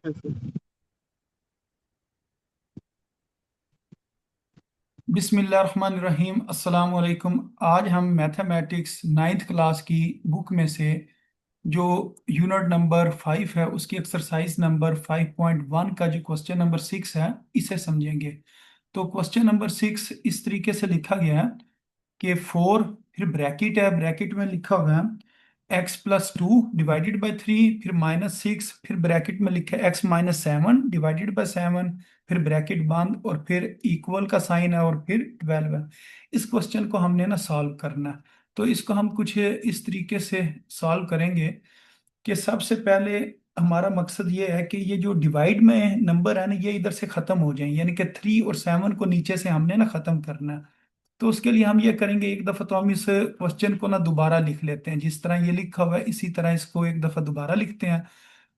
बिस्मिल्लाहिर्रहमानिर्रहीम अस्सलाम वालेकुम। आज हम मैथमेटिक्स नाइन्थ क्लास की बुक में से जो यूनिट नंबर 5 है उसकी एक्सरसाइज नंबर 5.1 का जो क्वेश्चन नंबर 6 है इसे समझेंगे। तो क्वेश्चन नंबर 6 इस तरीके से लिखा गया है कि 4, फिर ब्रैकेट है, ब्रैकेट में लिखा हुआ है x+2 डिवाइडेड बाई 3, फिर -6, फिर ब्रैकेट में लिखा है x-7 डिवाइडेड बाई 7, फिर ब्रैकेट बंद और फिर इक्वल का साइन है और फिर 12 है। इस क्वेश्चन को हमने ना सॉल्व करना है। तो इसको हम कुछ इस तरीके से सॉल्व करेंगे कि सबसे पहले हमारा मकसद ये है कि ये जो डिवाइड में नंबर है ना ये इधर से खत्म हो जाए, यानी कि 3 और 7 को नीचे से हमने ना खत्म करना है। तो उसके लिए हम ये करेंगे, एक दफा तो हम इस क्वेश्चन को ना दोबारा लिख लेते हैं, जिस तरह ये लिखा हुआ है इसी तरह इसको एक दफा दोबारा लिखते हैं।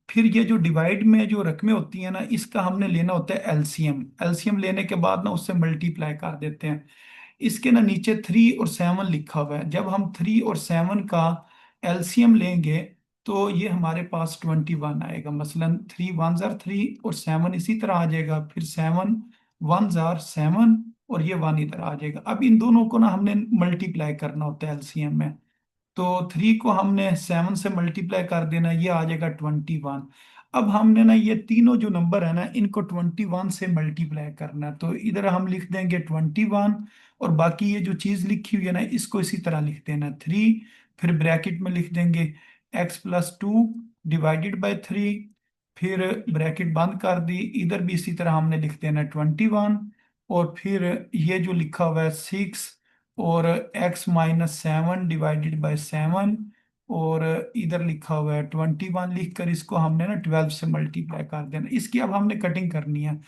फिर ये जो डिवाइड में जो रकमें होती हैं ना इसका हमने लेना होता है एलसीएम। एलसीएम लेने के बाद ना उससे मल्टीप्लाई कर देते हैं। इसके ना नीचे 3 और 7 लिखा हुआ है, जब हम 3 और 7 का एलसीएम लेंगे तो ये हमारे पास 21 आएगा। मसलन 3 1 जार 3 और 7 इसी तरह आ जाएगा, फिर 7 1 जार 7 और ये 1 इधर आ जाएगा। अब इन दोनों को ना हमने मल्टीप्लाई करना होता है एलसीएम में। तो 3 को हमने 7 से मल्टीप्लाई कर देना, ये आ जाएगा 21। अब हमने ना ये तीनों जो नंबर है ना इनको 21 से मल्टीप्लाई करना है। तो इधर हम लिख देंगे 21 और बाकी ये जो चीज लिखी हुई है ना इसको इसी तरह लिख देना 3। फिर ब्रैकेट में लिख देंगे x+2 डिवाइडेड बाई 3, फिर ब्रैकेट बंद कर दी, इधर भी इसी तरह हमने लिख देना 21। और फिर ये जो लिखा हुआ है 6 और x-7 डिवाइडेड बाय 7, और इधर लिखा हुआ है 21 लिख कर इसको हमने ना 12 से मल्टीप्लाई कर देना। इसकी अब हमने कटिंग करनी है।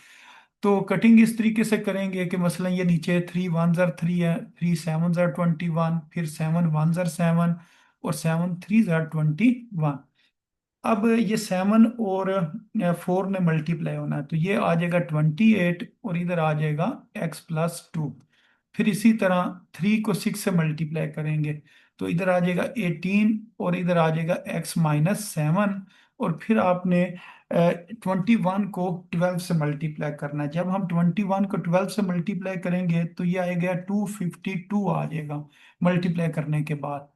तो कटिंग इस तरीके से करेंगे कि मसलन ये नीचे 3 1 जार 3 है, 3 7 जार 21, फिर 7 1 जार 7 और 7 3 जार 21। अब ये 7 और 4 ने मल्टीप्लाई होना है, तो ये आ जाएगा 28 और इधर आ जाएगा x+2। फिर इसी तरह 3 को 6 से मल्टीप्लाई करेंगे तो इधर आ जाएगा 18 और इधर आ जाएगा x-7। और फिर आपने 21 को 12 से मल्टीप्लाई करना है। जब हम 21 को 12 से मल्टीप्लाई करेंगे तो ये आएगा 252 आ जाएगा मल्टीप्लाई करने के बाद।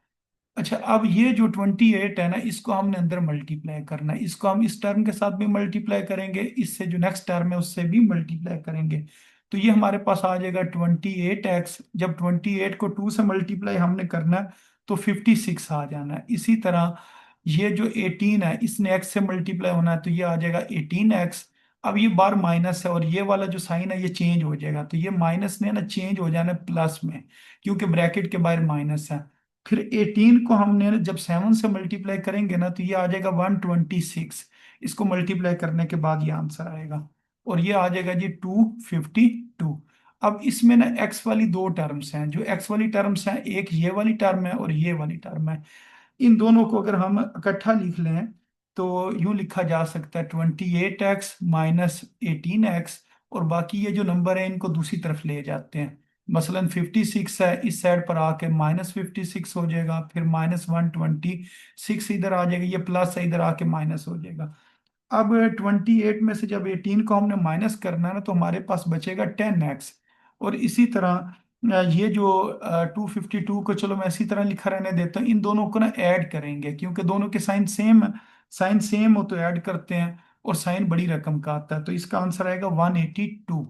अच्छा, अब ये जो 28 है ना इसको हमने अंदर मल्टीप्लाई करना है, इसको हम इस टर्म के साथ भी मल्टीप्लाई करेंगे, इससे जो नेक्स्ट टर्म है उससे भी मल्टीप्लाई करेंगे। तो ये हमारे पास आ जाएगा 28x। जब 28 को 2 से मल्टीप्लाई हमने करना है तो 56 आ जाना है। इसी तरह ये जो 18 है इसने x से मल्टीप्लाई होना है तो ये आ जाएगा 18x। अब ये बार माइनस है और ये वाला जो साइन है ये चेंज हो जाएगा, तो ये माइनस ने ना चेंज हो जाना है प्लस में, क्योंकि ब्रैकेट के बाहर माइनस है। फिर 18 को हमने जब 7 से मल्टीप्लाई करेंगे ना तो ये आ जाएगा 126। इसको मल्टीप्लाई करने के बाद ये आंसर आएगा और ये आ जाएगा जी 252। अब इसमें ना एक्स वाली दो टर्म्स हैं, जो एक्स वाली टर्म्स हैं एक ये वाली टर्म है और ये वाली टर्म है। इन दोनों को अगर हम इकट्ठा लिख लें तो यूं लिखा जा सकता है 28x-18x, और बाकी ये जो नंबर है इनको दूसरी तरफ ले जाते हैं। मसलन 56 है, इस साइड पर आके -56 हो जाएगा, फिर -126 इधर आ जाएगा, ये प्लस है इधर आके माइनस हो जाएगा। अब 28 में से जब 18 को हमने माइनस करना है ना तो हमारे पास बचेगा 10x। और इसी तरह ये जो 252 को चलो मैं इसी तरह लिखा रहने देता हूँ, इन दोनों को ना ऐड करेंगे क्योंकि दोनों के साइन सेम, साइन सेम हो तो ऐड करते हैं, और साइन बड़ी रकम का आता है तो इसका आंसर आएगा 182।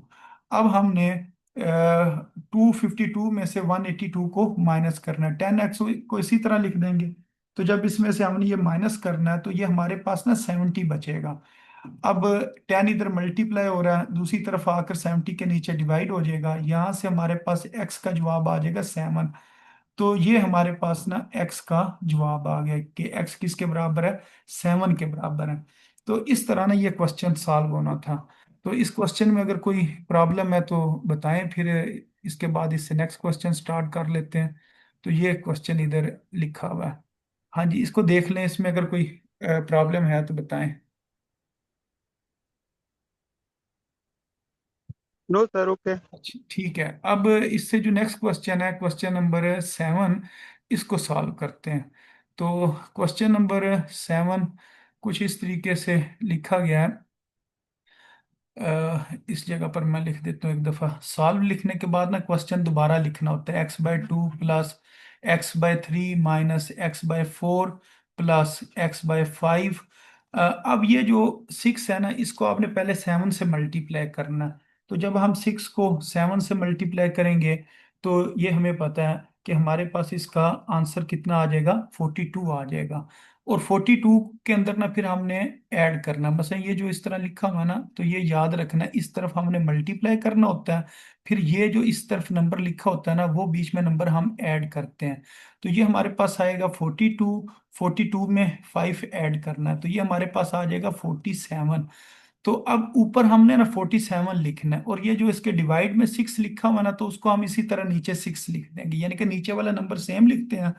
अब हमने 252 में से 182 को माइनस करना है, 10x को इसी तरह लिख देंगे। तो जब इसमें से हमने ये माइनस करना है तो ये हमारे पास ना 70 बचेगा। अब 10 इधर मल्टीप्लाई हो रहा है, दूसरी तरफ आकर 70 के नीचे डिवाइड हो जाएगा, यहाँ से हमारे पास x का जवाब आ जाएगा 7। तो ये हमारे पास ना x का जवाब आ गया कि x किसके बराबर है, 7 के बराबर है। तो इस तरह ना ये क्वेश्चन सॉल्व होना था। तो इस क्वेश्चन में अगर कोई प्रॉब्लम है तो बताएं, फिर इसके बाद इससे नेक्स्ट क्वेश्चन स्टार्ट कर लेते हैं। तो ये क्वेश्चन इधर लिखा हुआ है। हाँ जी, इसको देख लें, इसमें अगर कोई प्रॉब्लम है तो बताएं। No sir, okay. अच्छा ठीक है, अब इससे जो नेक्स्ट क्वेश्चन है क्वेश्चन नंबर 7, इसको सॉल्व करते हैं। तो क्वेश्चन नंबर 7 कुछ इस तरीके से लिखा गया है इस जगह पर मैं लिख देता हूँ एक दफ़ा। सॉल्व लिखने के बाद ना क्वेश्चन दोबारा लिखना होता है। x/2 plus x/3 minus x/4 plus x/5। अब ये जो 6 है ना, इसको आपने पहले 7 से मल्टीप्लाई करना है। तो जब हम 6 को 7 से मल्टीप्लाई करेंगे तो ये हमें पता है कि हमारे पास इसका आंसर कितना आ जाएगा, 42 आ जाएगा। और 42 के अंदर ना फिर हमने ऐड करना, बस ये जो इस तरह लिखा हुआ है ना, तो ये याद रखना, इस तरफ हमने मल्टीप्लाई करना होता है, फिर ये जो इस तरफ नंबर लिखा होता है ना, वो बीच में नंबर हम ऐड करते हैं। तो ये हमारे पास आएगा 42। 42 में 5 ऐड करना है, तो ये हमारे पास आ जाएगा 47। तो अब ऊपर हमने ना 47 लिखना है, और ये जो इसके डिवाइड में 6 लिखा हुआ है ना, तो उसको हम इसी तरह नीचे 6 लिख देंगे, यानी कि नीचे वाला नंबर सेम लिखते हैं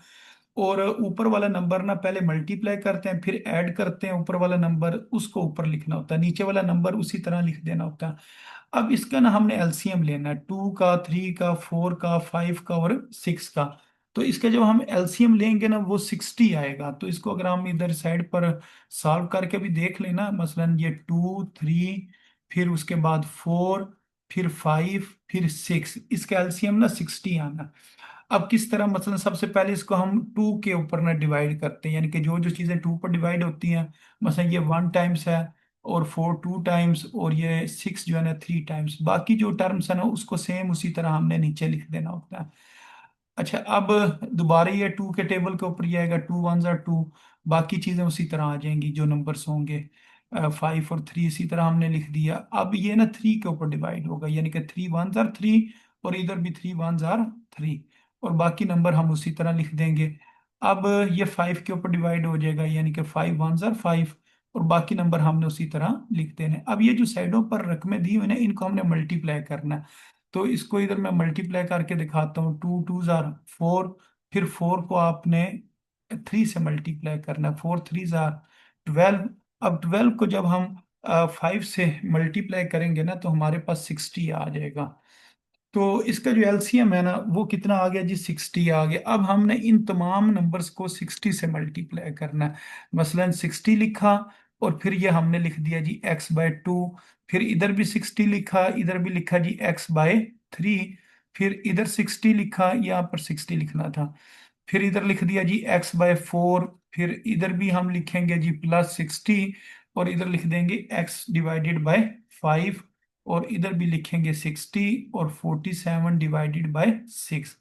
और ऊपर वाला नंबर ना पहले मल्टीप्लाई करते हैं फिर ऐड करते हैं, ऊपर वाला नंबर उसको ऊपर लिखना होता है, नीचे वाला नंबर उसी तरह लिख देना होता है। अब इसका ना हमने एलसीएम लेना है, 2 का, 3 का, 4 का, 5 का और 6 का। तो इसका जब हम एलसीएम लेंगे ना वो 60 आएगा। तो इसको अगर हम इधर साइड पर सॉल्व करके भी देख लेना, मसलन ये 2, 3, फिर उसके बाद 4, फिर 5, फिर 6, इसका एलसीएम ना 60 आना। अब किस तरह, मतलब सबसे पहले इसको हम 2 के ऊपर ना डिवाइड करते हैं, यानी कि जो जो चीज़ें 2 पर डिवाइड होती हैं, मतलब ये 1 टाइम्स है, और 4 2 टाइम्स, और ये 6 जो है ना 3 टाइम्स, बाकी जो टर्म्स है ना उसको सेम उसी तरह हमने नीचे लिख देना होता है। अच्छा, अब दोबारा ये 2 के टेबल के ऊपर ये आएगा, 2 1 जार 2, बाकी चीज़ें उसी तरह आ जाएंगी जो नंबर्स होंगे। 5 और 3 इसी तरह हमने लिख दिया। अब ये ना 3 के ऊपर डिवाइड होगा, यानी कि 3 1 जार 3, और इधर भी 3 1 जार 3, और बाकी नंबर हम उसी तरह लिख देंगे। अब ये 5 के ऊपर डिवाइड हो जाएगा, यानी कि 5 1 जार 5, और बाकी नंबर हमने उसी तरह लिख देने। अब ये जो साइडों पर रकमें दी हुई ना, इनको हमने मल्टीप्लाई करना है। तो इसको इधर मैं मल्टीप्लाई करके दिखाता हूँ। 2 2 जार 4, फिर 4 को आपने 3 से मल्टीप्लाई करना है, 4 3 जार 12। अब 12 को जब हम 5 से मल्टीप्लाई करेंगे ना, तो हमारे पास 60 आ जाएगा। तो इसका जो एलसीएम है ना वो कितना आ गया जी, 60 आ गया। अब हमने इन तमाम नंबर्स को 60 से मल्टीप्लाई करना है। मसलन 60 लिखा, और फिर ये हमने लिख दिया जी x/2, फिर इधर भी 60 लिखा, इधर भी लिखा जी x/3, फिर इधर 60 लिखा, यहाँ पर 60 लिखना था, फिर इधर लिख दिया जी x/4, फिर इधर भी हम लिखेंगे जी +60, और इधर लिख देंगे x/5, और इधर भी लिखेंगे 60, और 47/6।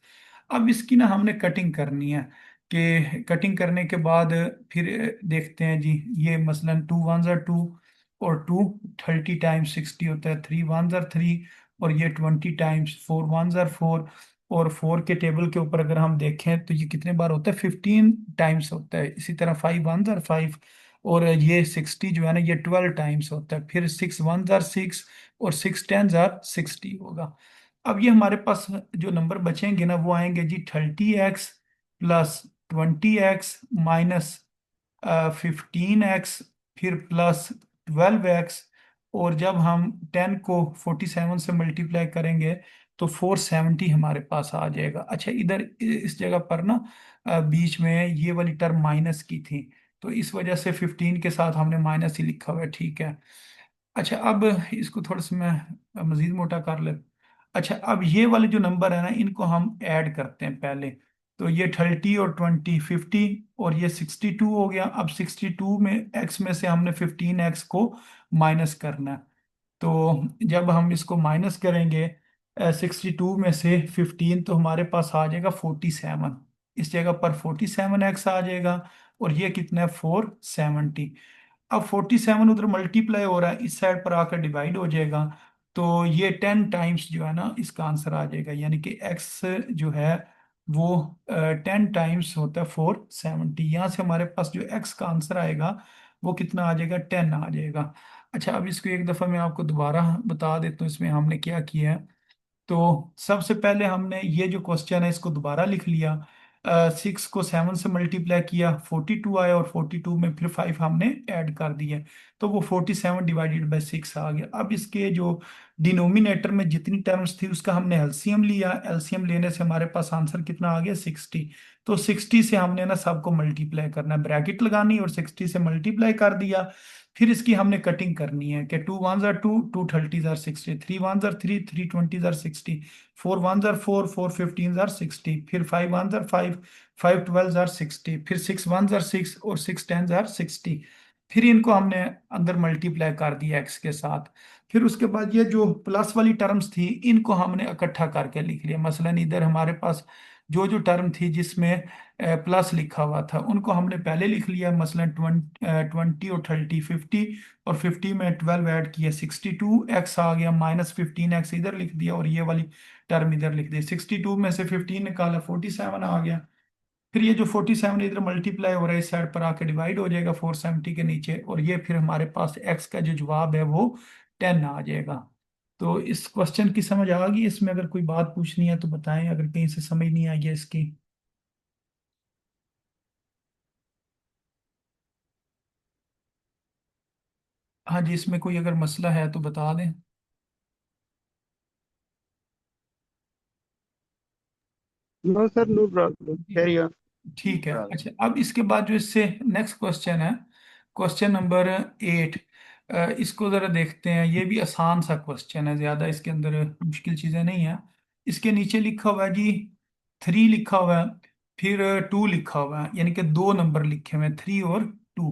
अब इसकी ना हमने कटिंग करनी है, कि कटिंग करने के बाद फिर देखते हैं जी। ये मसलन 2 1 जार 2, और 2 30 टाइम्स 60 होता है, 3 1 जार 3, और ये 20 टाइम्स 4 1 जार 4, और 4 के टेबल के ऊपर अगर हम देखें तो ये कितने बार होता है, 15 टाइम्स होता है। इसी तरह 5 1 जार 5, और ये 60 जो है ना ये 12 टाइम्स होता है, फिर 6 1 जार 6, और 6 10 जार 60 होगा। अब ये हमारे पास जो नंबर बचेंगे ना वो आएंगे जी 30x plus 20x minus 15x, फिर प्लस 12x, और जब हम 10 को 47 से मल्टीप्लाई करेंगे तो 470 हमारे पास आ जाएगा। अच्छा, इधर इस जगह पर ना बीच में ये वाली टर्म माइनस की थी, तो इस वजह से 15 के साथ हमने माइनस ही लिखा हुआ है, ठीक है। अच्छा, अब इसको थोड़ा सा मैं मजीद मोटा कर ले। अच्छा, अब ये वाले जो नंबर है ना इनको हम ऐड करते हैं पहले। तो ये 30 और 20 50, और ये 62 हो गया। अब 62 में एक्स में से हमने 15x को माइनस करना है। तो जब हम इसको माइनस करेंगे 62 में से 15, तो हमारे पास आ जाएगा 47। इस जगह पर 47x आ जाएगा, और ये कितना है, 470। अब 47 उधर मल्टीप्लाई हो रहा है, इस साइड पर आकर डिवाइड हो जाएगा, तो ये 10 टाइम्स जो है ना इसका आंसर आ जाएगा, यानी कि x जो है वो 10 टाइम्स होता है 470। यहाँ से हमारे पास जो x का आंसर आएगा वो कितना आ जाएगा, 10 आ जाएगा। अच्छा, अब इसको एक दफ़ा मैं आपको दोबारा बता देता हूँ इसमें हमने क्या किया है। तो सबसे पहले हमने ये जो क्वेश्चन है इसको दोबारा लिख लिया। 6 को 7 से मल्टीप्लाई किया, 42 आया, और 42 में फिर 5 हमने ऐड कर दिया, तो वो 47/6 आ गया। अब इसके जो डिनोमिनेटर में जितनी टर्म्स थी उसका हमने एलसीएम लिया, एलसीएम लेने से हमारे पास आंसर कितना आ गया 60। तो 60 से हमने ना सबको मल्टीप्लाई करना है, ब्रैकेट लगानी और 60 से मल्टीप्लाई कर दिया। फिर इसकी हमने कटिंग करनी है कि 2 1 2, 2 30 60, 3 1 3, 3 20 60, 4 1 4, 4 15 60, फिर 5 1 5, 5 12 60, फिर 6 1 6 और 6 10 60। फिर इनको हमने अंदर मल्टीप्लाई कर दिया एक्स के साथ। फिर उसके बाद ये जो प्लस वाली टर्म्स थी इनको हमने इकट्ठा करके लिख लिया। मसलन इधर हमारे पास जो जो टर्म थी जिसमें प्लस लिखा हुआ था उनको हमने पहले लिख लिया, मसलन 20 और 30 50, और 50 में 12 ऐड किया 62 एक्स आ गया, -15 एक्स इधर लिख दिया और ये वाली टर्म इधर लिख दी। 62 में से 15 निकाला 47 आ गया। फिर ये जो 47 इधर मल्टीप्लाई हो रहा है इस साइड पर आके डिवाइड हो जाएगा 470 के नीचे, और ये फिर हमारे पास एक्स का जो जवाब है वो 10 आ जाएगा। तो इस क्वेश्चन की समझ आ गई? इसमें अगर कोई बात पूछनी है तो बताएं, अगर कहीं से समझ नहीं आई है इसकी। हाँ जी, इसमें कोई अगर मसला है तो बता दें। No sir, no problem, carry on. ठीक है। अच्छा, अब इसके बाद जो इससे नेक्स्ट क्वेश्चन है, क्वेश्चन नंबर 8। इसको ज़रा देखते हैं। ये भी आसान सा क्वेश्चन है, ज़्यादा इसके अंदर मुश्किल चीज़ें नहीं है। इसके नीचे लिखा हुआ है जी 3 लिखा हुआ है, फिर 2 लिखा हुआ है, यानी कि दो नंबर लिखे हुए हैं 3 और 2।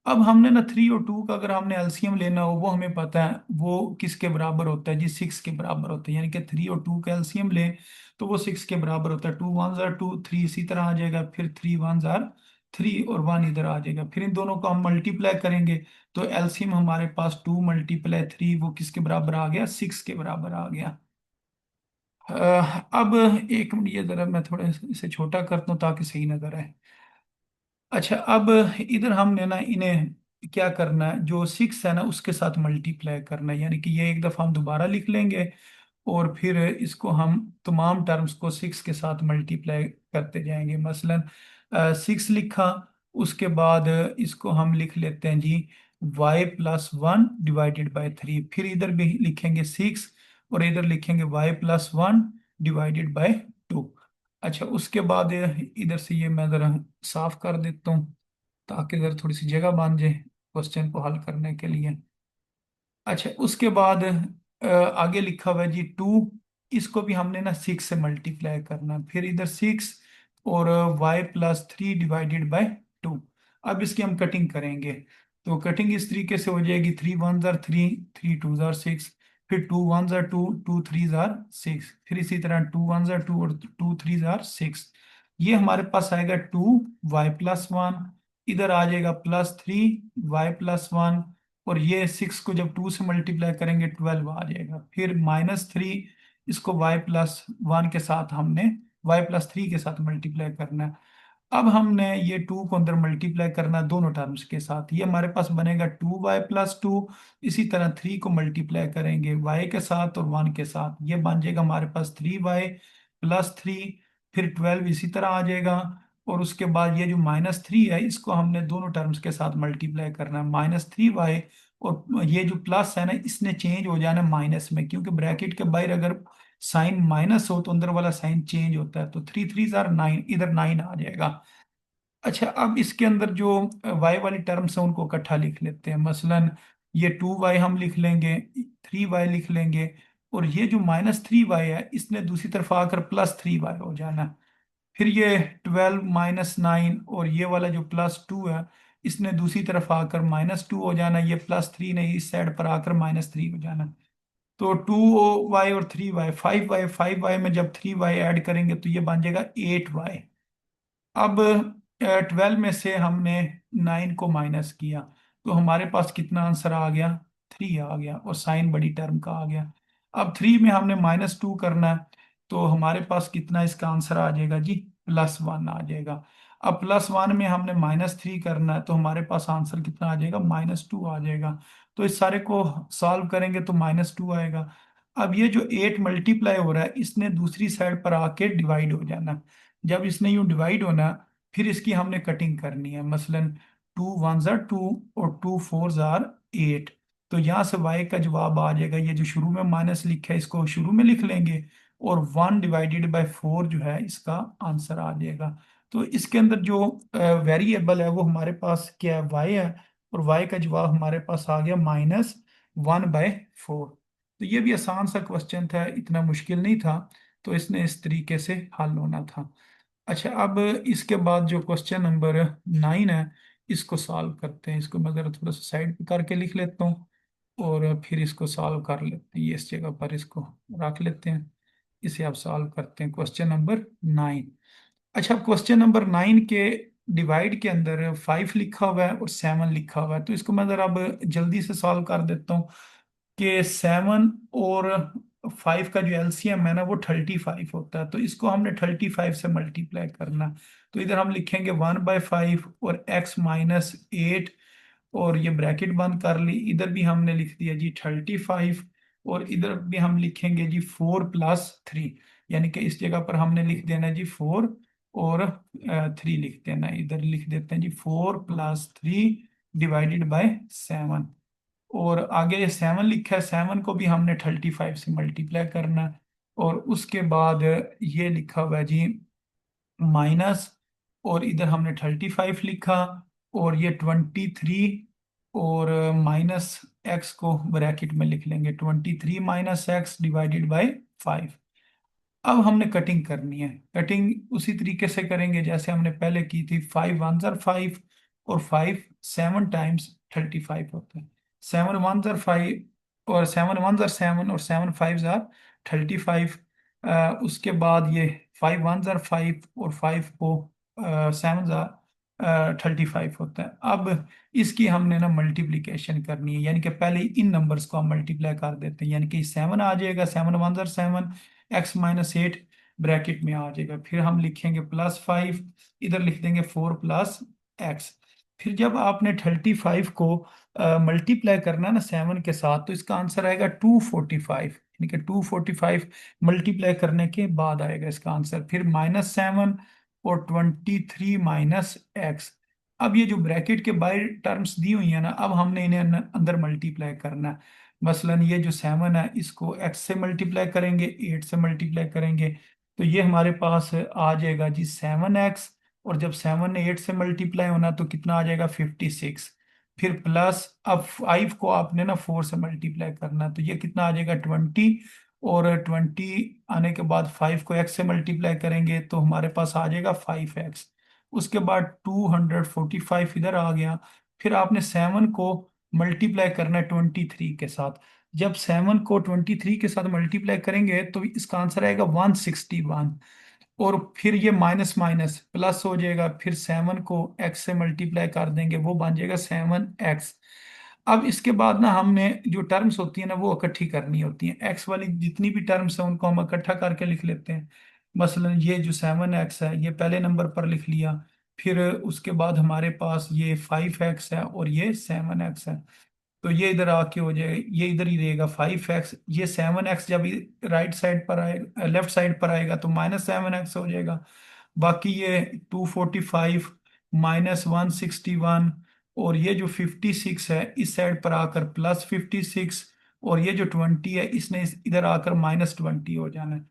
अब हमने ना 3 और 2 का अगर हमने एलसीएम लेना हो, वो हमें पता है वो किसके बराबर होता है जी, 6 के बराबर होता है। यानी कि 3 और 2 का एलसीएम लें तो वो 6 के बराबर होता है। 2 1 2, 3 इसी तरह आ जाएगा, फिर 3 1 3 और 1 इधर आ जाएगा। फिर इन दोनों को हम मल्टीप्लाई करेंगे तो एलसीएम हमारे पास 2 × 3 वो किसके बराबर आ गया, 6 के बराबर आ गया। अब एक मिनट, ये जरा मैं थोड़ा इसे छोटा करता हूँ ताकि सही नजर आए। अच्छा, अब इधर हमने ना इन्हें क्या करना है, जो 6 है ना उसके साथ मल्टीप्लाई करना है, यानी कि ये एक दफ़ा हम दोबारा लिख लेंगे और फिर इसको हम तमाम टर्म्स को 6 के साथ मल्टीप्लाई करते जाएंगे। मसलन 6 लिखा, उसके बाद इसको हम लिख लेते हैं जी y+1 / 3, फिर इधर भी लिखेंगे 6 और इधर लिखेंगे y+1 / 2। अच्छा, उसके बाद इधर से ये मैं ज़रा साफ कर देता हूँ ताकि ज़रा थोड़ी सी जगह बन जाए क्वेश्चन को हल करने के लिए। अच्छा, उसके बाद आगे लिखा हुआ है जी 2, इसको भी हमने ना 6 से मल्टीप्लाई करना, फिर इधर 6 और y+3 / 2। अब इसकी हम कटिंग करेंगे तो कटिंग इस तरीके से हो जाएगी, 3 1 3, 3 2 6, फिर 2 1 2, 2 3 6, फिर इसी तरह 2 1 2 और 2 3 6। ये हमारे पास आएगा 2y+1, इधर आ जाएगा +3y+1, और ये 6 को जब 2 से मल्टीप्लाई करेंगे 12 आ जाएगा, फिर -3, इसको y+1 के साथ हमने y+3 के साथ मल्टीप्लाई करना है। अब हमने ये 2 को अंदर मल्टीप्लाई करना है दोनों टर्म्स के साथ, ये हमारे पास बनेगा 2y+2। इसी तरह 3 को मल्टीप्लाई करेंगे y के साथ और 1 के साथ, ये बन जाएगा हमारे पास 3y+3, फिर 12 इसी तरह आ जाएगा। और उसके बाद ये जो -3 है इसको हमने दोनों टर्म्स के साथ मल्टीप्लाई करना है, -3y, और ये जो प्लस है ना इसने चेंज हो जाना है माइनस में, क्योंकि ब्रैकेट के बाहर अगर साइन माइनस हो तो अंदर वाला साइन चेंज होता है। तो 3 3 9, इधर 9 आ जाएगा। अच्छा, अब इसके अंदर जो y वाली टर्म्स है उनको इकट्ठा लिख लेते हैं। मसलन ये 2y हम लिख लेंगे, 3y लिख लेंगे, और ये जो -3y है इसने दूसरी तरफ आकर +3y हो जाना। फिर ये 12 -9 और ये वाला जो +2 है इसने दूसरी तरफ आकर -2 हो जाना, ये +3 ने इस साइड पर आकर -3 हो जाना। तो 2y और 3y, 5y में जब 3y ऐड करेंगे तो ये बन जाएगा 8y। अब 12 में से हमने 9 को माइनस किया तो हमारे पास कितना आंसर आ गया, 3 आ गया, और साइन बड़ी टर्म का आ गया। अब 3 में हमने -2 करना है तो हमारे पास कितना इसका आंसर आ जाएगा जी, +1 आ जाएगा। अब +1 में हमने -3 करना है तो हमारे पास आंसर कितना आ जाएगा, -2 आ जाएगा। तो इस सारे को सॉल्व करेंगे तो -2 आएगा। अब ये जो 8 मल्टीप्लाई हो रहा है इसने दूसरी साइड पर आके डिवाइड हो जाना। जब इसने यूं डिवाइड होना फिर इसकी हमने कटिंग करनी है। मसलन 2 1 2 और 2 4 8। तो यहाँ से y का जवाब आ जाएगा, ये जो शुरू में माइनस लिखा है इसको शुरू में लिख लेंगे, और 1/4 जो है इसका आंसर आ जाएगा। तो इसके अंदर जो वेरिएबल है वो हमारे पास क्या है, y है, और y का जवाब हमारे पास आ गया -1/4। तो ये भी आसान सा क्वेश्चन था, इतना मुश्किल नहीं था, तो इसने इस तरीके से हल होना था। अच्छा, अब इसके बाद जो क्वेश्चन नंबर 9 है, इसको सॉल्व करते हैं। इसको मैं ज़रा थोड़ा सा साइड पे करके लिख लेता हूँ, और फिर इसको सॉल्व कर लेते हैं। ये इस जगह पर इसको रख लेते हैं, इसे आप सॉल्व करते हैं। Question number 9। अच्छा, क्वेश्चन नंबर 9 के डिवाइड के अंदर 5 लिखा हुआ है और 7 लिखा हुआ है, तो इसको मैं ज़रा अब जल्दी से सॉल्व कर देता हूँ कि 7 और 5 का जो एलसीएम है ना वो 35 होता है, तो इसको हमने 35 से मल्टीप्लाई करना है। तो इधर हम लिखेंगे 1/5 और x-8, और ये ब्रैकेट बंद कर ली। इधर भी हमने लिख दिया जी 35, और इधर भी हम लिखेंगे जी 4+3, यानी कि इस जगह पर हमने लिख देना जी 4 और 3 लिख देना। इधर लिख देते हैं जी 4+3 डिवाइडेड बाय 7, और आगे ये 7 लिखा है, 7 को भी हमने 35 से मल्टीप्लाई करना है। और उसके बाद ये लिखा हुआ है जी माइनस, और इधर हमने 35 लिखा, और ये 23, और माइनस एक्स को ब्रैकेट में लिख लेंगे, 23 - x डिवाइडेड बाय 5। अब हमने कटिंग करनी है। कटिंग उसी तरीके से करेंगे जैसे हमने पहले की थी। 5 × 1 = 5, और 5 7 टाइम्स 35 होता है। 7 × 1 = 5, और 7 × 1 = 7, और 7 5 = 35। उसके बाद ये 5 × 1 = 5, और 5 को 7 × 35 होता है। अब इसकी हमने ना मल्टीप्लिकेशन करनी है, यानी कि पहले इन नंबर्स को हम मल्टीप्लाई कर देते हैं, यानी कि 7 आ जाएगा, 7 × 1 = 7, x-8 ब्रैकेट में आ जाएगा। फिर हम लिखेंगे +5, इधर लिख देंगे 4+x। फिर जब आपने 35 को मल्टीप्लाई करना ना 7 के साथ, तो इसका आंसर आएगा 245, यानी कि 245 मल्टीप्लाई करने के बाद आएगा इसका आंसर। फिर -7 और 23 - x। अब ये जो ब्रैकेट के बाहर टर्म्स दी हुई है ना, अब हमने इन्हें अंदर मल्टीप्लाई करना है। मसलन ये जो 7 है इसको x से मल्टीप्लाई करेंगे, 8 से मल्टीप्लाई करेंगे, तो ये हमारे पास आ जाएगा जी 7x। और जब 7 ने 8 से मल्टीप्लाई होना तो कितना आ जाएगा, 56। फिर प्लस, अब 5 को आपने ना 4 से मल्टीप्लाई करना, तो ये कितना आ जाएगा, 20। और 20 आने के बाद 5 को x से मल्टीप्लाई करेंगे तो हमारे पास आ जाएगा 5x। उसके बाद 245 इधर आ गया। फिर आपने 7 को मल्टीप्लाई करना है 23 के साथ। जब 7 को 23 के साथ मल्टीप्लाई करेंगे तो इसका आंसर आएगा 161। और फिर ये माइनस माइनस प्लस हो जाएगा, फिर 7 को x से मल्टीप्लाई कर देंगे, वो बन जाएगा 7x। अब इसके बाद ना हमने जो टर्म्स होती है ना वो इकट्ठी करनी होती हैं। x वाली जितनी भी टर्म्स हैं उनको हम इकट्ठा करके लिख लेते हैं। मसलन ये जो 7x है ये पहले नंबर पर लिख लिया, फिर उसके बाद हमारे पास ये 5x है और ये 7x है, तो ये इधर आके हो जाएगा, ये इधर ही रहेगा 5x। ये 7x जब राइट साइड पर आएगा, लेफ्ट साइड पर आएगा तो -7x हो जाएगा। बाकी ये 245 -161, और ये जो 56 है इस साइड पर आकर +56, और ये जो 20 है इसने इधर आकर -20 हो जाना है।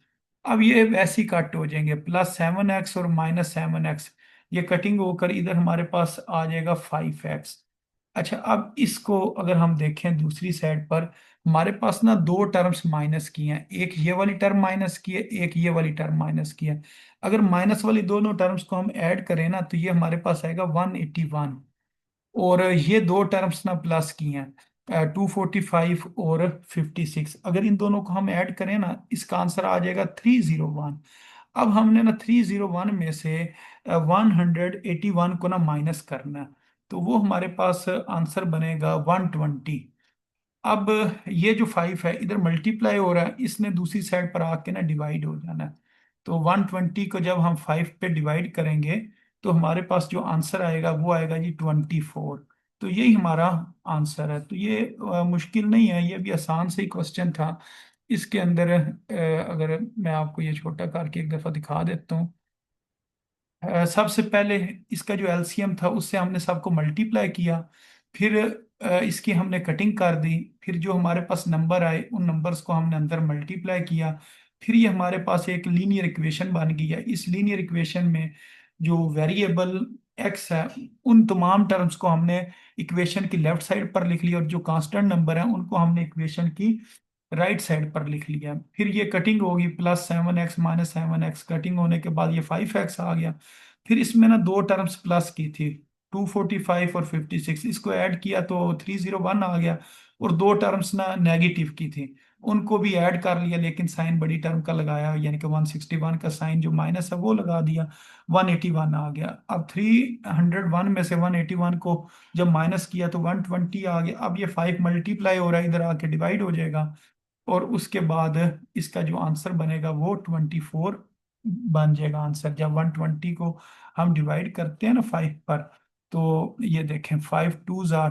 अब ये वैसे ही कट हो जाएंगे, +7x और -7x, ये कटिंग होकर इधर हमारे पास आ जाएगा 5x। अच्छा, अब इसको अगर हम देखें दूसरी साइड पर, हमारे पास ना दो टर्म्स माइनस की हैं, एक ये वाली टर्म माइनस की है, एक ये वाली टर्म माइनस की है। अगर माइनस वाली दोनों टर्म्स को हम ऐड करें ना तो ये हमारे पास आएगा 181, और ये दो टर्म्स ना प्लस की हैं, 245 और 56। अगर इन दोनों को हम ऐड करें ना इसका आंसर आ जाएगा 301। अब हमने ना 301 में से 181 को ना माइनस करना है, तो वो हमारे पास आंसर बनेगा 120। अब ये जो 5 है इधर मल्टीप्लाई हो रहा है, इसने दूसरी साइड पर आके ना डिवाइड हो जाना है। तो 120 को जब हम 5 पे डिवाइड करेंगे तो हमारे पास जो आंसर आएगा वो आएगा जी 24। तो यही हमारा आंसर है। तो ये मुश्किल नहीं है, ये भी आसान से ही क्वेश्चन था। इसके अंदर अगर मैं आपको ये छोटा करके एक दफ़ा दिखा देता हूँ। सबसे पहले इसका जो एलसीएम था उससे हमने सबको मल्टीप्लाई किया, फिर इसकी हमने कटिंग कर दी। फिर जो हमारे पास नंबर आए उन नंबर्स को हमने अंदर मल्टीप्लाई किया। फिर ये हमारे पास एक लीनियर इक्वेशन बन गई है। इस लीनियर इक्वेशन में जो वेरिएबल एक्स है उन तमाम टर्म्स को हमने इक्वेशन की लेफ्ट साइड पर लिख लिया, और जो कांस्टेंट नंबर है उनको हमने इक्वेशन की राइट साइड पर लिख लिया। फिर ये कटिंग होगी, +7x -7x, कटिंग होने के बाद ये 5x आ गया। फिर इसमें ना दो टर्म्स प्लस की थी, 245 और 56, इसको ऐड किया तो 301 आ गया। और दो टर्म्स ना नेगेटिव की थी, उनको भी ऐड कर लिया, लेकिन साइन बड़ी टर्म का लगाया, यानी कि 161 का साइन जो माइनस है वो लगा दिया, 181 आ गया। अब 301 में से 181 को जब माइनस किया तो 120 आ गया। अब ये 5 मल्टीप्लाई हो रहा है, इधर आके डिवाइड हो जाएगा, और उसके बाद इसका जो आंसर बनेगा वो 24 बन जाएगा आंसर। जब 120 को हम डिवाइड करते हैं ना 5 पर, तो ये देखें 5 2 जार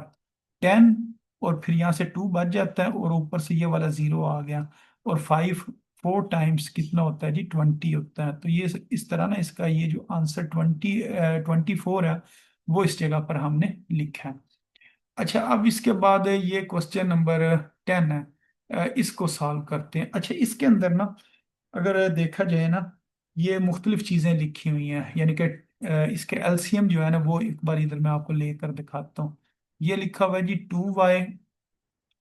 10, और फिर यहाँ से 2 बच जाता है, और ऊपर से ये वाला 0 आ गया। और 5 4 टाइम्स कितना होता है जी, 20 होता है। तो ये इस तरह ना इसका ये जो आंसर 24 है वो इस जगह पर हमने लिखा है। अच्छा, अब इसके बाद ये क्वेश्चन नंबर 10 है। इसको सॉल्व करते हैं। अच्छा, इसके अंदर ना अगर देखा जाए ना, ये मुख्तलिफ चीज़ें लिखी हुई हैं, यानी कि इसके एलसीएम जो है ना वो एक बार इधर मैं आपको लेकर दिखाता हूँ। ये लिखा हुआ है जी 2y,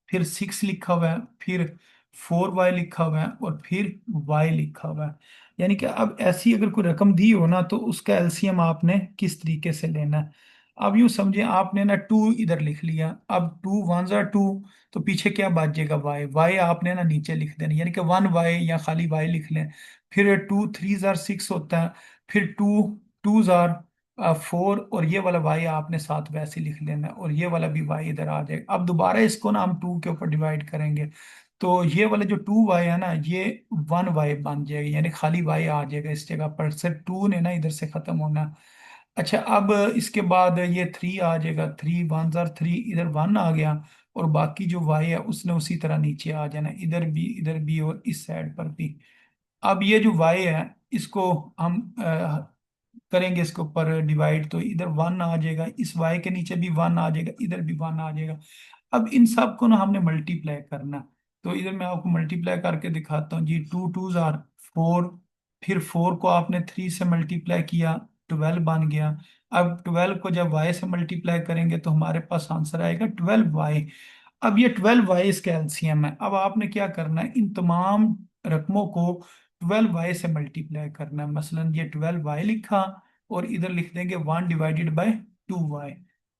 फिर 6 लिखा हुआ है, फिर 4y लिखा हुआ है, और फिर y लिखा हुआ है। यानी कि अब ऐसी अगर कोई रकम दी हो ना तो उसका एलसीएम आपने किस तरीके से लेना है। अब यूं समझे, आपने ना 2 इधर लिख लिया, अब 2 1 जार 2, तो पीछे क्या बच जाएगा, y आपने ना नीचे लिख देना, यानी कि 1y या खाली y लिख लें। फिर 2 3 जार 6 होता है, फिर 2 2 जार 4, और ये वाला y आपने साथ वैसे ही लिख लेना है, और ये वाला भी y इधर आ जाएगा। अब दोबारा इसको ना हम 2 के ऊपर डिवाइड करेंगे, तो ये वाला जो 2y है ना ये 1y बन जाएगा, यानी खाली y आ जाएगा इस जगह पर, सिर्फ 2 ने ना इधर से खत्म होना। अच्छा, अब इसके बाद ये 3 आ जाएगा, 3 1 जार 3, इधर 1 आ गया, और बाकी जो y है उसने उसी तरह नीचे आ जाना, इधर भी और इस साइड पर भी। अब ये जो y है इसको हम करेंगे इसके ऊपर डिवाइड, तो इधर 1 आ जाएगा, इस y के नीचे भी 1 आ जाएगा, इधर भी 1 आ जाएगा। अब इन सब को ना हमने मल्टीप्लाई करना, तो इधर मैं आपको मल्टीप्लाई करके दिखाता हूँ जी। 2 2 जार 4, फिर 4 को आपने 3 से मल्टीप्लाई किया, 12 बन गया। अब 12 को जब y से मल्टीप्लाई करेंगे तो हमारे पास आंसर आएगा 12y। अब ये 12y इसका एलसीएम है। अब आपने क्या करना है, इन तमाम रकमों को 12y से मल्टीप्लाई करना है। मसलन ये 12y लिखा, और इधर लिख देंगे 1/2y,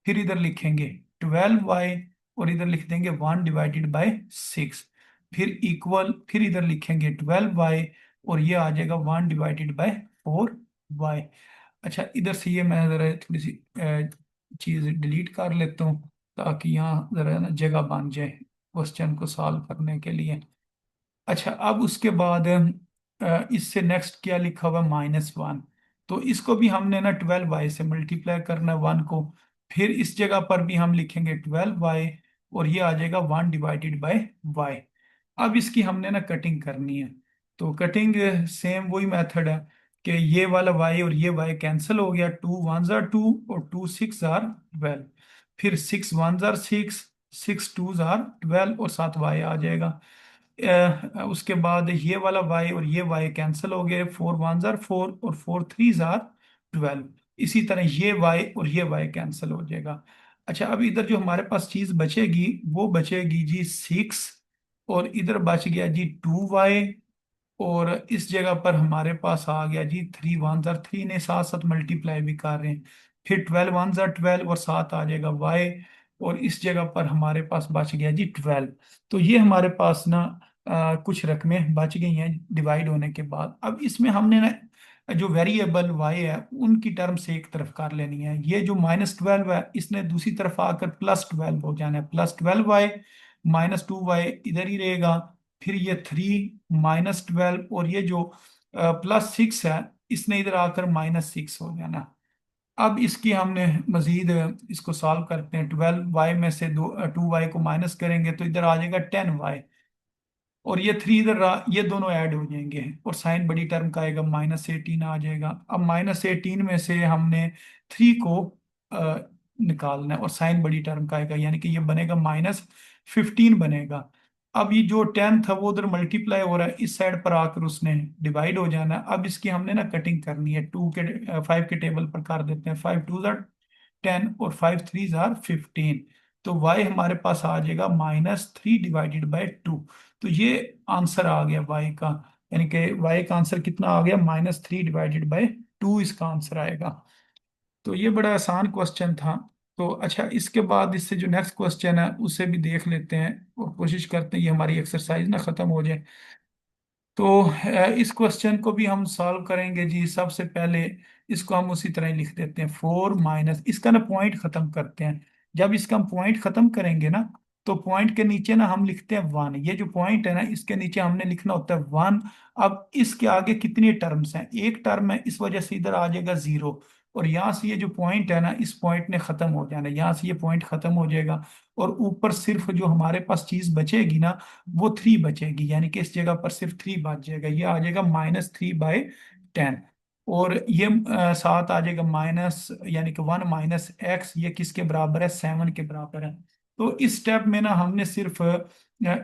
फिर इधर लिखेंगे 12y, और इधर लिख देंगे 1/6, फिर इक्वल, फिर इधर लिखेंगे 12y, और ये आ जाएगा 1/4y। अच्छा, इधर से ये मैं ज़रा थोड़ी सी चीज़ डिलीट कर लेता हूँ, ताकि यहाँ ज़रा ना जगह बन जाए क्वेश्चन को सॉल्व करने के लिए। अच्छा, अब उसके बाद इससे नेक्स्ट क्या लिखा हुआ, -1, तो इसको भी हमने ना 12y से मल्टीप्लाई करना 1 को। फिर इस जगह पर भी हम लिखेंगे 12y, और ये आ जाएगा 1/y। अब इसकी हमने ना कटिंग करनी है, तो कटिंग सेम वही मेथड है कि ये वाला y और ये y कैंसिल हो गया, 2 1 जार 2 और 2 6 जार 12, फिर 6 1 जार 6, 6 2 जार 12, और साथ y आ जाएगा। उसके बाद ये वाला y और ये y कैंसिल हो गए, 4 1 जार 4 और 4 3 जार 12, इसी तरह ये y और ये y कैंसिल हो जाएगा। अच्छा, अब इधर जो हमारे पास चीज बचेगी वो बचेगी जी 6, और इधर बच गया जी 2y, और इस जगह पर हमारे पास आ गया जी 3 1 जार 3, ने साथ साथ मल्टीप्लाई भी कर रहे हैं। फिर 12 1 जार 12, और साथ आ जाएगा y, और इस जगह पर हमारे पास बच गया जी 12। तो ये हमारे पास ना कुछ रकमें बच गई हैं डिवाइड होने के बाद। अब इसमें हमने ना जो वेरिएबल y है उनकी टर्म से एक तरफ कर लेनी है। ये जो -12 है इसने दूसरी तरफ आकर +12 हो जाना है, +12y, -2y इधर ही रहेगा। फिर ये 3 -12, और ये जो +6 है इसने इधर आकर -6 हो जाना। अब इसकी हमने मजीद इसको सॉल्व करते हैं। 12y में से 2y को माइनस करेंगे तो इधर आ जाएगा 10y, और ये 3 इधर रहा, ये दोनों ऐड हो जाएंगे, और साइन बड़ी टर्म का आएगा, -18 आ जाएगा। अब -18 में से हमने 3 को निकालना है, और साइन बड़ी टर्म का आएगा, यानी कि ये बनेगा -15 बनेगा। अब ये जो 10 था वो उधर मल्टीप्लाई हो रहा है, इस साइड पर आकर उसने डिवाइड हो जाना है। अब इसकी हमने ना कटिंग करनी है, 5 के टेबल पर कर देते हैं। 5 2 जार 10 और 5 3 जार 15। तो y हमारे पास आ जाएगा -3/2। तो ये आंसर आ गया y का, यानी कि y का आंसर कितना आ गया, -3/2 इसका आंसर आएगा। तो ये बड़ा आसान क्वेश्चन था। तो अच्छा, इसके बाद इससे जो नेक्स्ट क्वेश्चन है उसे भी देख लेते हैं और कोशिश करते हैं ये हमारी एक्सरसाइज ना खत्म हो जाए। तो इस क्वेश्चन को भी हम सॉल्व करेंगे जी। सबसे पहले इसको हम उसी तरह ही लिख देते हैं, 4 इसका ना पॉइंट खत्म करते हैं। जब इसका हम पॉइंट खत्म करेंगे ना, तो पॉइंट के नीचे ना हम लिखते हैं 1। ये जो पॉइंट है ना, इसके नीचे हमने लिखना होता है 1। अब इसके आगे कितनी टर्म्स हैं, एक टर्म है, इस वजह से इधर आ जाएगा 0। और यहाँ से ये जो पॉइंट है ना, इस पॉइंट ने खत्म हो जाना है, यहाँ से ये पॉइंट खत्म हो जाएगा। और ऊपर सिर्फ जो हमारे पास चीज बचेगी ना, वो 3 बचेगी, यानी कि इस जगह पर सिर्फ 3 बच जाएगा। ये आ जाएगा -3/10। और ये साथ आ जाएगा माइनस, यानी कि 1 - x, ये किसके बराबर है, 7 के बराबर है। तो इस स्टेप में ना हमने सिर्फ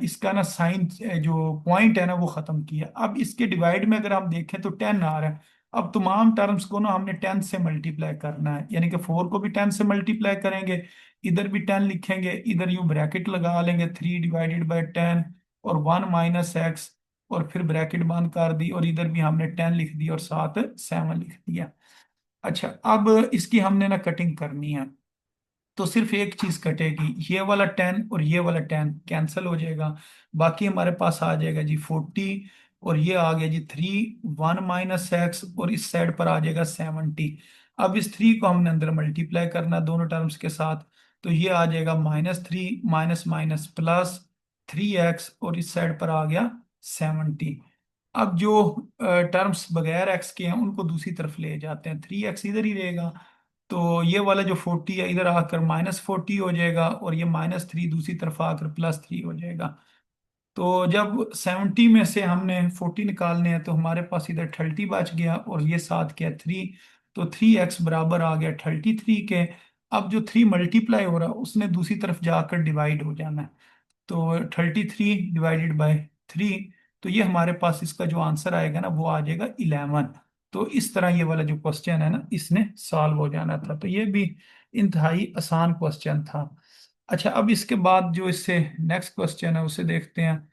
इसका ना साइन, जो पॉइंट है ना वो खत्म किया। अब इसके डिवाइड में अगर हम देखें तो 10 आ रहा है। अब तमाम टर्म्स को ना हमने 10 से मल्टीप्लाई करना है, यानी कि 4 को भी 10 से मल्टीप्लाई करेंगे, इधर भी 10 लिखेंगे, इधर यूं ब्रैकेट लगा लेंगे, 3/10 और 1 - x, और फिर ब्रैकेट बंद कर दी, और इधर भी हमने 10 लिख दी और साथ 7 लिख दिया। अच्छा, अब इसकी हमने ना कटिंग करनी है। तो सिर्फ एक चीज कटेगी, ये वाला 10 और ये वाला 10 कैंसिल हो जाएगा। बाकी हमारे पास आ जाएगा जी 40, और ये आ गया जी 3। 1 - x, और इस साइड पर आ जाएगा 70। अब इस 3 को हमने अंदर मल्टीप्लाई करना दोनों टर्म्स के साथ। तो ये आ जाएगा -3 माइनस माइनस प्लस 3x, और इस साइड पर आ गया 70। अब जो टर्म्स बगैर x के हैं उनको दूसरी तरफ ले जाते हैं, 3x इधर ही रहेगा। तो ये वाला जो 40 है इधर आकर -40 हो जाएगा, और ये -3 दूसरी तरफ आकर +3 हो जाएगा। तो जब 70 में से हमने 40 निकालने हैं, तो हमारे पास इधर 30 बच गया, और ये साथ क्या, 3। तो 3x बराबर आ गया 33 के। अब जो 3 मल्टीप्लाई हो रहा है उसने दूसरी तरफ जाकर डिवाइड हो जाना है। तो 33/3। तो ये हमारे पास इसका जो आंसर आएगा ना वो आ जाएगा 11। तो इस तरह ये वाला जो क्वेश्चन है ना, इसने सॉल्व हो जाना था। तो ये भी इंतहाई आसान क्वेश्चन था। अच्छा, अब इसके बाद जो इससे नेक्स्ट क्वेश्चन है उसे देखते हैं।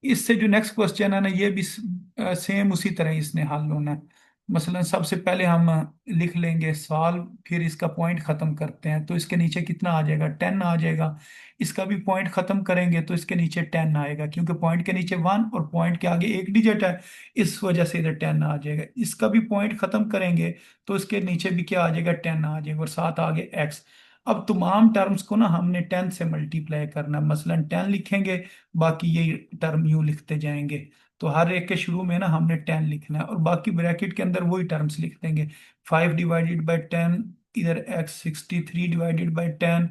इससे जो नेक्स्ट क्वेश्चन है ना, ये भी सेम उसी तरह ही इसने हल होना है। मसलन सबसे पहले हम लिख लेंगे सॉल्व, फिर इसका पॉइंट खत्म करते हैं। तो इसके नीचे कितना आ जाएगा, 10 आ जाएगा। इसका भी पॉइंट खत्म करेंगे तो इसके नीचे 10 आएगा, क्योंकि पॉइंट के नीचे 1 और पॉइंट के आगे एक डिजिट है, इस वजह से इधर 10 आ जाएगा। इसका भी पॉइंट खत्म करेंगे तो इसके नीचे भी क्या आ जाएगा, 10 आ जाएगा, और साथ आगे x। अब तमाम टर्म्स को ना हमने 10 से मल्टीप्लाई करना है, मसलन 10 लिखेंगे, बाकी ये टर्म यूं लिखते जाएंगे। तो हर एक के शुरू में ना हमने 10 लिखना है, और बाकी ब्रैकेट के अंदर वही टर्म्स लिख देंगे। 5/10, इधर x 63/10,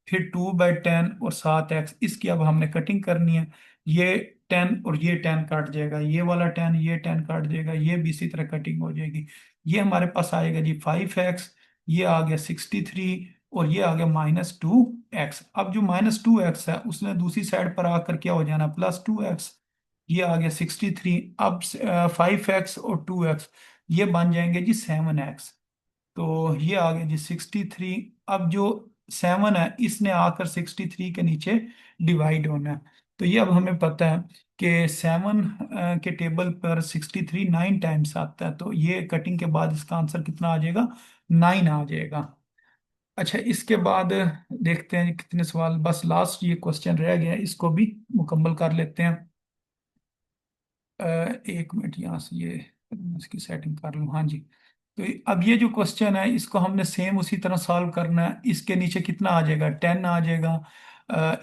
फिर 2/10 और 7x। इसकी अब हमने कटिंग करनी है। ये 10 और ये 10 काट जाएगा, ये वाला 10 ये 10 काट जाएगा, ये भी इसी तरह कटिंग हो जाएगी। ये हमारे पास आएगा जी 5x, ये आ गया 63, और ये आ गया -2x। अब जो -2x है उसने दूसरी साइड पर आकर क्या हो जाना, +2x। ये आ गया 63। अब 5x और 2x ये बन जाएंगे जी 7x। तो ये आ गया जी 63। अब जो 7 है इसने आकर 63 के नीचे डिवाइड होना है। तो ये अब हमें पता है कि 7 के टेबल पर 63 9 टाइम्स आता है। तो ये कटिंग के बाद इसका आंसर कितना आ जाएगा, 9 आ जाएगा। अच्छा, इसके बाद देखते हैं कितने सवाल, बस लास्ट ये क्वेश्चन रह गया है, इसको भी मुकम्मल कर लेते हैं। एक मिनट, यहाँ से ये इसकी सेटिंग कर लूँ, हाँ जी। तो अब ये जो क्वेश्चन है इसको हमने सेम उसी तरह सॉल्व करना है। इसके नीचे कितना आ जाएगा, 10 आ जाएगा।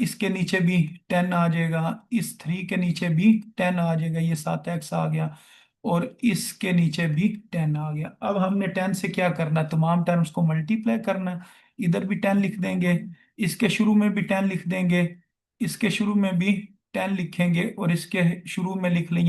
इसके नीचे भी 10 आ जाएगा, इस 3 के नीचे भी 10 आ जाएगा, ये 7x आ गया, और इसके नीचे भी 10 आ गया। अब हमने 10 से क्या करना है, तमाम टर्म्स को मल्टीप्लाई करना है। इधर भी 10 लिख देंगे, इसके शुरू में भी 10 लिख देंगे, इसके शुरू में भी 10 लिखेंगे, और इसके शुरू में लिख लेंगे